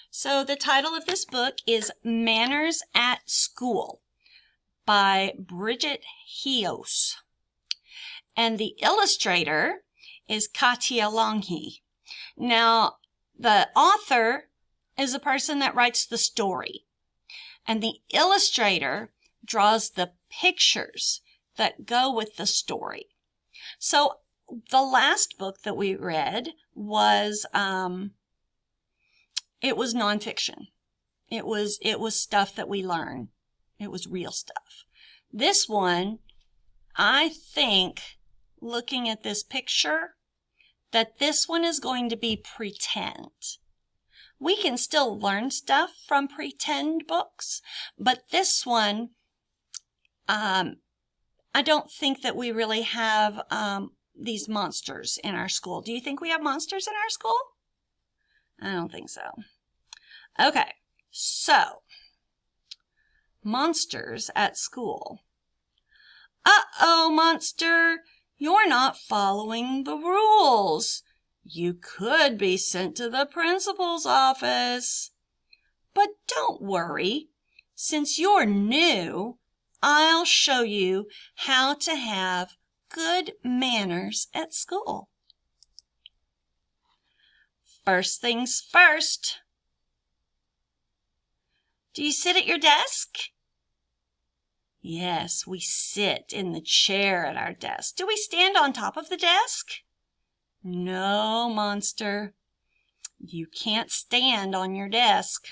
So the title of this book is Manners at School by Bridget Heos. And the illustrator is Katia Longhi. Now, the author is the person that writes the story. And the illustrator draws the pictures that go with the story. So the last book that we read was it was nonfiction. It was stuff that we learn. It was real stuff. This one, I think, looking at this picture, that this one is going to be pretend. We can still learn stuff from pretend books, but this one, I don't think that we really have these monsters in our school. Do you think we have monsters in our school? I don't think so. Okay, so monsters at school. Uh-oh, monster, you're not following the rules. You could be sent to the principal's office. But don't worry. Since you're new, I'll show you how to have good manners at school. First things first. Do you sit at your desk? Yes, we sit in the chair at our desk. Do we stand on top of the desk? No, monster. You can't stand on your desk.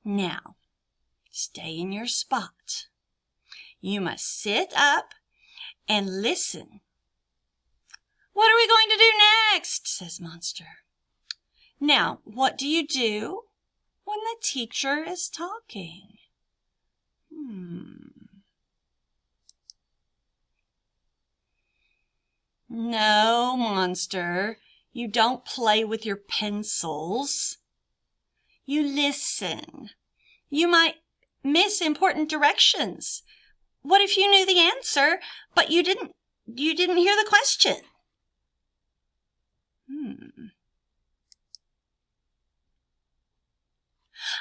Now, stay in your spot. You must sit up and listen. What are we going to do next? Says Monster. Now, what do you do when the teacher is talking? No, Monster, you don't play with your pencils. You listen. You might miss important directions. What if you knew the answer, but you didn't hear the question?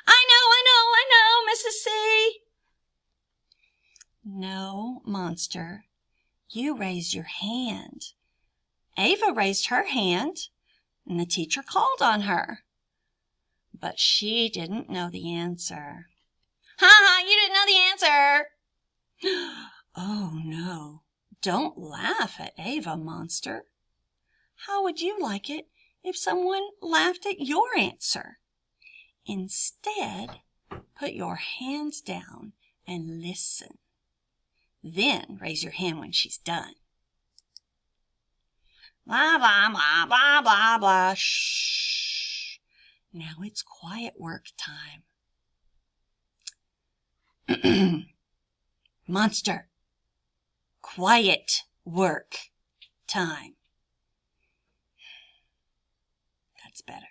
I know, Mrs. C. No, Monster, you raised your hand. Ava raised her hand, and the teacher called on her. But she didn't know the answer. Ha! You didn't know the answer! Oh, no. Don't laugh at Ava, Monster. How would you like it if someone laughed at your answer? Instead, put your hands down and listen. Then raise your hand when she's done. Blah, blah, blah, blah, blah, blah. Shh. Now it's quiet work time. Monster, quiet work time. That's better.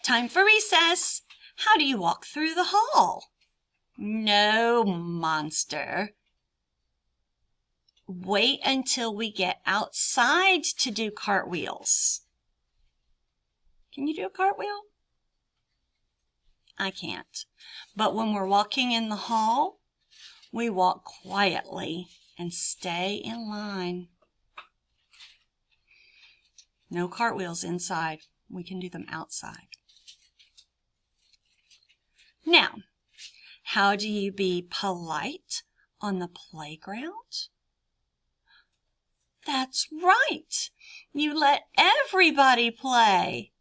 Time for recess. How do you walk through the hall? No, Monster. Wait until we get outside to do cartwheels. Can you do a cartwheel? I can't. But when we're walking in the hall, we walk quietly and stay in line. No cartwheels inside. We can do them outside. Now, how do you be polite on the playground? That's right. You let everybody play.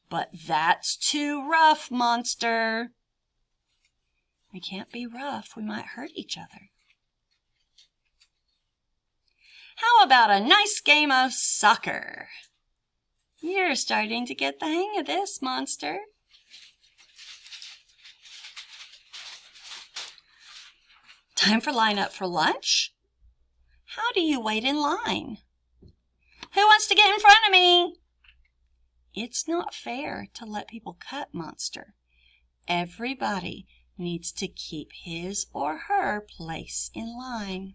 But that's too rough, Monster. We can't be rough. We might hurt each other. How about a nice game of soccer? You're starting to get the hang of this, Monster. Time for line up for lunch? How do you wait in line? Who wants to get in front of me? It's not fair to let people cut, Monster. Everybody needs to keep his or her place in line.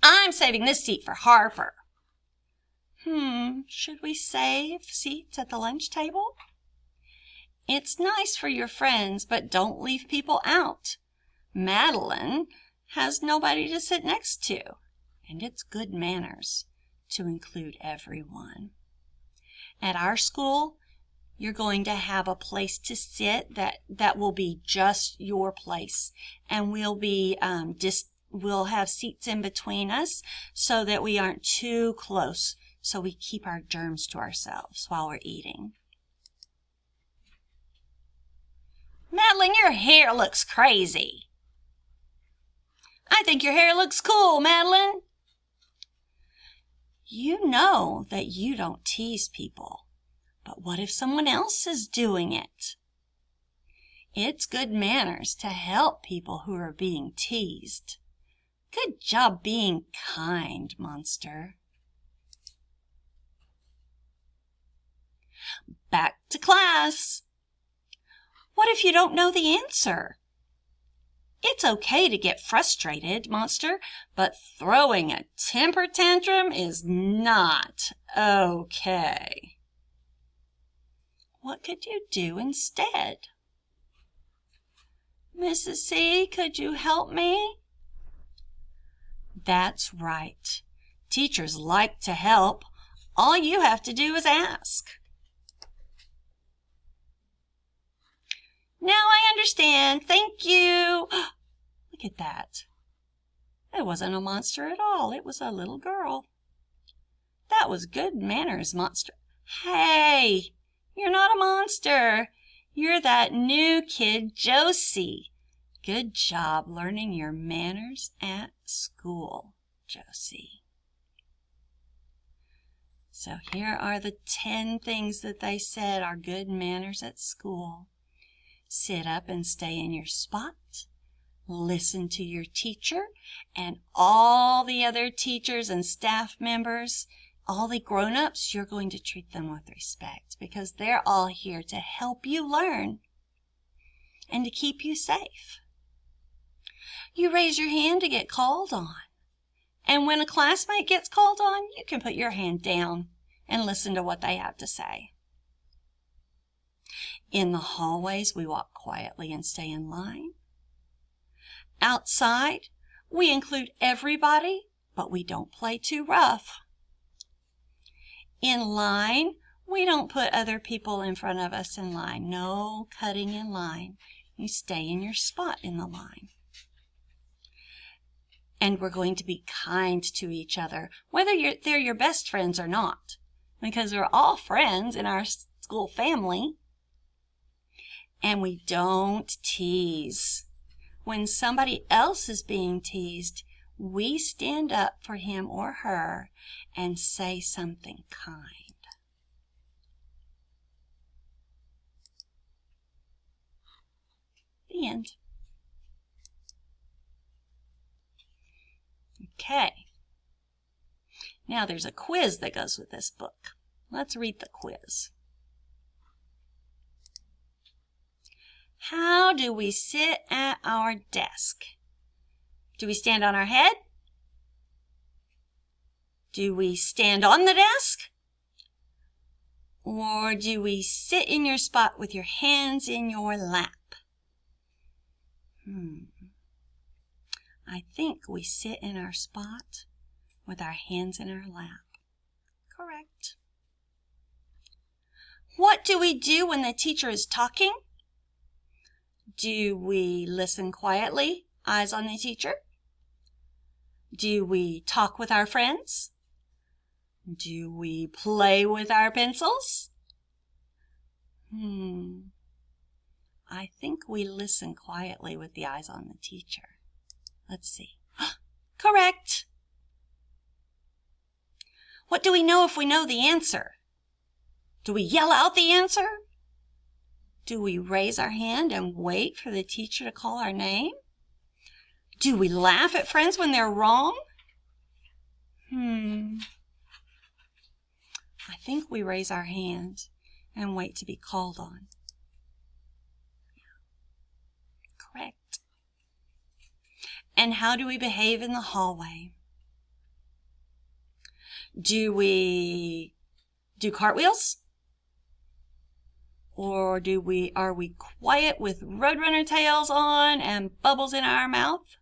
I'm saving this seat for Harper. Should we save seats at the lunch table? It's nice for your friends, but don't leave people out. Madeline has nobody to sit next to, and it's good manners to include everyone. At our school, you're going to have a place to sit that will be just your place, and we'll have seats in between us so that we aren't too close, so we keep our germs to ourselves while we're eating. Madeline, your hair looks crazy. I think your hair looks cool, Madeline. You know that you don't tease people, but what if someone else is doing it? It's good manners to help people who are being teased. Good job being kind, Monster. Back to class. What if you don't know the answer? It's okay to get frustrated, Monster, but throwing a temper tantrum is not okay. What could you do instead? Mrs. C, could you help me? That's right. Teachers like to help. All you have to do is ask. Now I understand. Thank you. Look at that. It wasn't a monster at all. It was a little girl. That was good manners, Monster. Hey, you're not a monster. You're that new kid, Josie. Good job learning your manners at school, Josie. So here are the 10 things that they said are good manners at school. Sit up and stay in your spot. Listen to your teacher and all the other teachers and staff members. All the grown-ups, you're going to treat them with respect because they're all here to help you learn and to keep you safe. You raise your hand to get called on. And when a classmate gets called on, you can put your hand down and listen to what they have to say. In the hallways, we walk quietly and stay in line. Outside, we include everybody, but we don't play too rough. In line, we don't put other people in front of us in line. No cutting in line. You stay in your spot in the line. And we're going to be kind to each other, whether they're your best friends or not, because we're all friends in our school family. And we don't tease. When somebody else is being teased, we stand up for him or her and say something kind. The end. Okay. Now there's a quiz that goes with this book. Let's read the quiz. How do we sit at our desk? Do we stand on our head? Do we stand on the desk? Or do we sit in your spot with your hands in your lap? I think we sit in our spot with our hands in our lap. Correct. What do we do when the teacher is talking? Do we listen quietly, eyes on the teacher? Do we talk with our friends? Do we play with our pencils? I think we listen quietly with the eyes on the teacher. Let's see. Correct. What do we know if we know the answer? Do we yell out the answer? Do we raise our hand and wait for the teacher to call our name? Do we laugh at friends when they're wrong? I think we raise our hand and wait to be called on. Correct. And how do we behave in the hallway? Do we do cartwheels? Or are we quiet with Roadrunner tails on and bubbles in our mouth?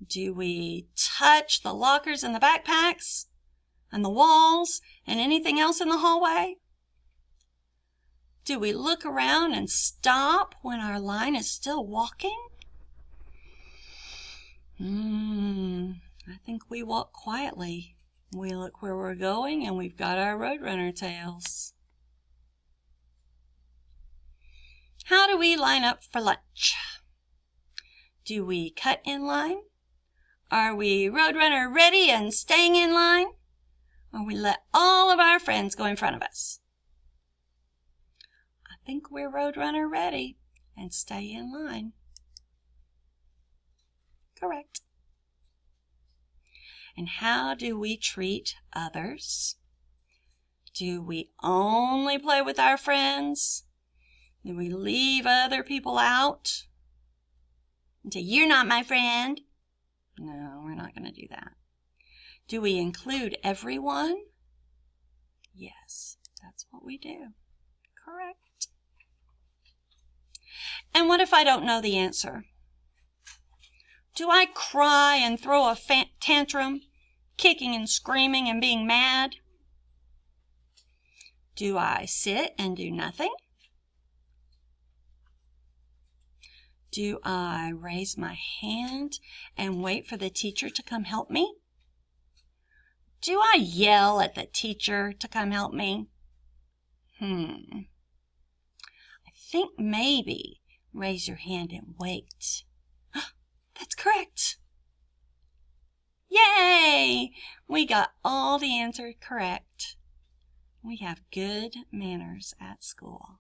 Do we touch the lockers and the backpacks and the walls and anything else in the hallway? Do we look around and stop when our line is still walking? I think we walk quietly. We look where we're going and we've got our Roadrunner tails. How do we line up for lunch? Do we cut in line? Are we Roadrunner ready and staying in line? Or we let all of our friends go in front of us? I think we're Roadrunner ready and stay in line. Correct. And how do we treat others? Do we only play with our friends? Do we leave other people out? And say, you're not my friend? No, we're not going to do that. Do we include everyone? Yes, that's what we do. Correct. And what if I don't know the answer? Do I cry and throw a tantrum, kicking and screaming and being mad? Do I sit and do nothing? Do I raise my hand and wait for the teacher to come help me? Do I yell at the teacher to come help me? I think maybe raise your hand and wait. That's correct. Yay! We got all the answers correct. We have good manners at school.